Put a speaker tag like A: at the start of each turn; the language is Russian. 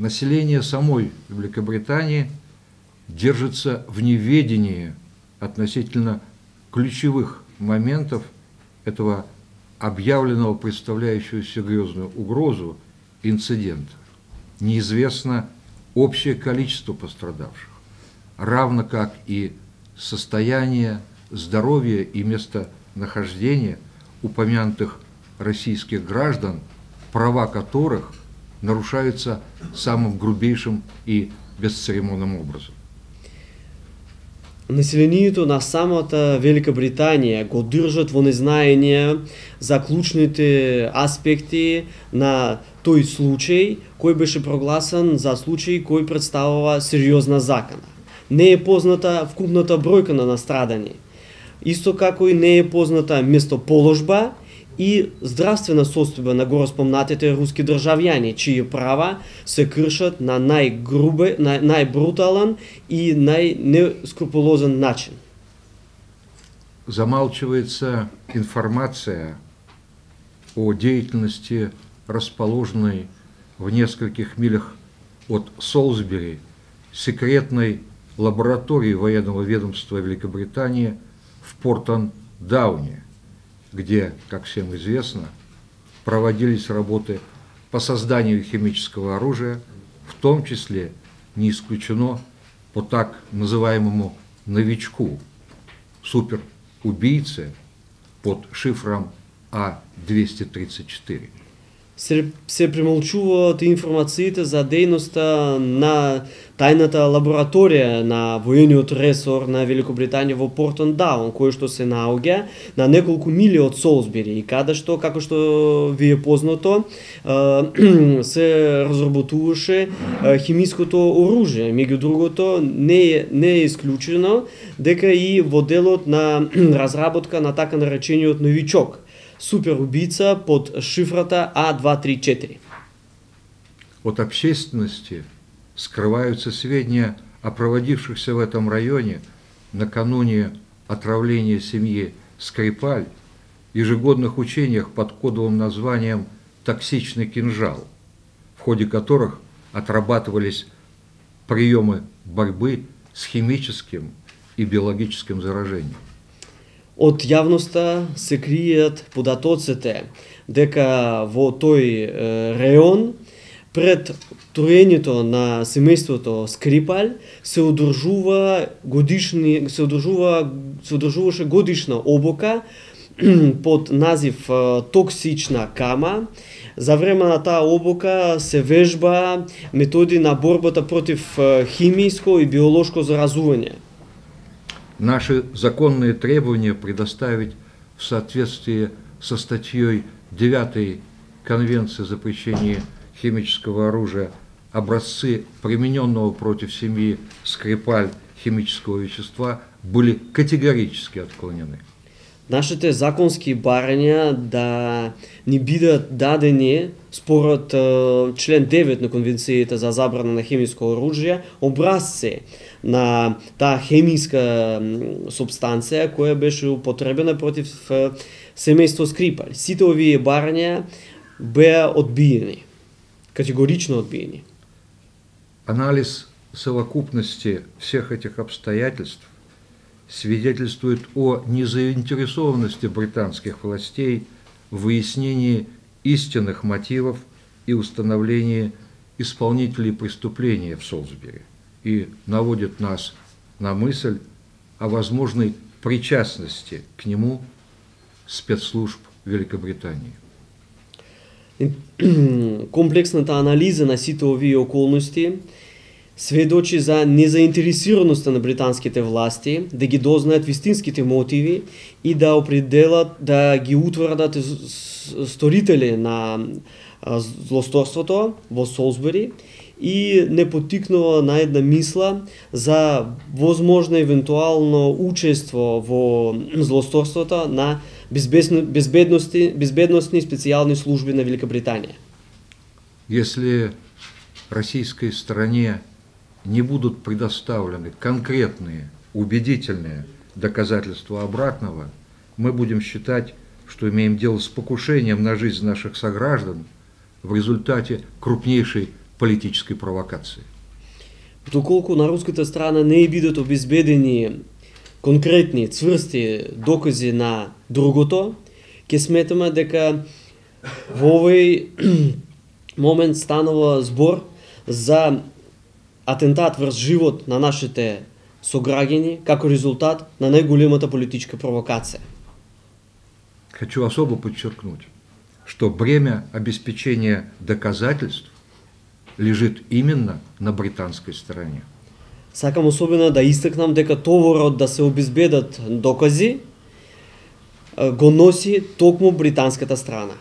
A: население самой Великобритании держится в неведении относительно ключевых моментов этого объявленного, представляющего серьезную угрозу, инцидента. Неизвестно общее количество пострадавших, равно как и состояние здоровья и местонахождения упомянутых российских граждан, права которых нарушаются самым грубейшим и бесцеремонным образом.
B: Населението на самата Велика Британија го држат во незнаење за клучните аспекти на тој случај, кој беше прогласен за случај кој представува сериозна закана. Не е позната вкупната бројка на настрадани. Исто како и не е позната местоположба и здравствена состојба на гороспомнатите руски државјани, чии права се кршат на најбрутален и најнескрупулозен начин.
A: Замалчивается информация о деятельности, расположенной в нескольких милях от Солсбери, секретной лаборатории военного ведомства Великобритании в Портон-Дауне, где, как всем известно, проводились работы по созданию химического оружия, в том числе, не исключено, по так называемому новичку, суперубийце под шифром А-234.
B: Се премолчуваат информациите за дејноста на тајната лабораторија на воениот ресор на Великобританија во Портон Даун, кој што се наоѓа на неколку мили од Солсбери и каде што, како што ви е познато, се разработуваше химиското оружје. Меѓу другото, не е исклучено дека и во делот на разработка на така наречениот новичок, суперубийца под шифрата А-234.
A: От общественности скрываются сведения о проводившихся в этом районе накануне отравления семьи Скрипаль ежегодных учениях под кодовым названием «Токсичный кинжал», в ходе которых отрабатывались приемы борьбы с химическим и биологическим заражением.
B: Од јавноста се кријат податоците дека во тој реон пред троењето на семејството Скрипаль се одржуваше годишна обука под назив токсична кама. За време на таа обука се вежба методи на борбата против химиско и биолошко заразување.
A: Наши законные требования предоставить в соответствии со статьей 9 Конвенции о запрещении химического оружия образцы примененного против семьи Скрипаль химического вещества были категорически отклонены.
B: Нашите законски барања да ни бидат дадени според член 9 на Конвенцијата за забрана на хемиско оружје образци на таа хемиска субстанција која беше употребена против семејство Скрипаль. Сите овие барања беа одбиени, категорично одбиени.
A: Анализ совокупности всех этих обстоятельств свидетельствует о незаинтересованности британских властей в выяснении истинных мотивов и установлении исполнителей преступления в Солсбери и наводит нас на мысль о возможной причастности к нему спецслужб Великобритании.
B: Комплексната анализа на сите овие околности сведочи за незаинтересираноста на британските власти да ги дознаат вистинските мотиви и да определат, да ги утврдат сторители на злосторството во Солсбери и не поттикнува на една мисла за возможно евентуално учество во злосторството на безбедностни специјални служби на Великобританија.
A: Если российской стороне не будут предоставлены конкретные, убедительные доказательства обратного, мы будем считать, что имеем дело с покушением на жизнь наших сограждан в результате крупнейшей политической провокации.
B: Доколку на руската страна не бидат обезбедени конкретни, цврсти докази на другото, ќе сметаме дека во овој момент станува збор за атентат врз живот на нашите сограѓани како резултат на најголемата политичка провокација.
A: Хочу особо подчеркнуть, что бремя обеспечения доказательств лежит именно на британской стороне.
B: Сакам особено да истакнам дека товарот да се обезбедат докази го носи токму британската страна.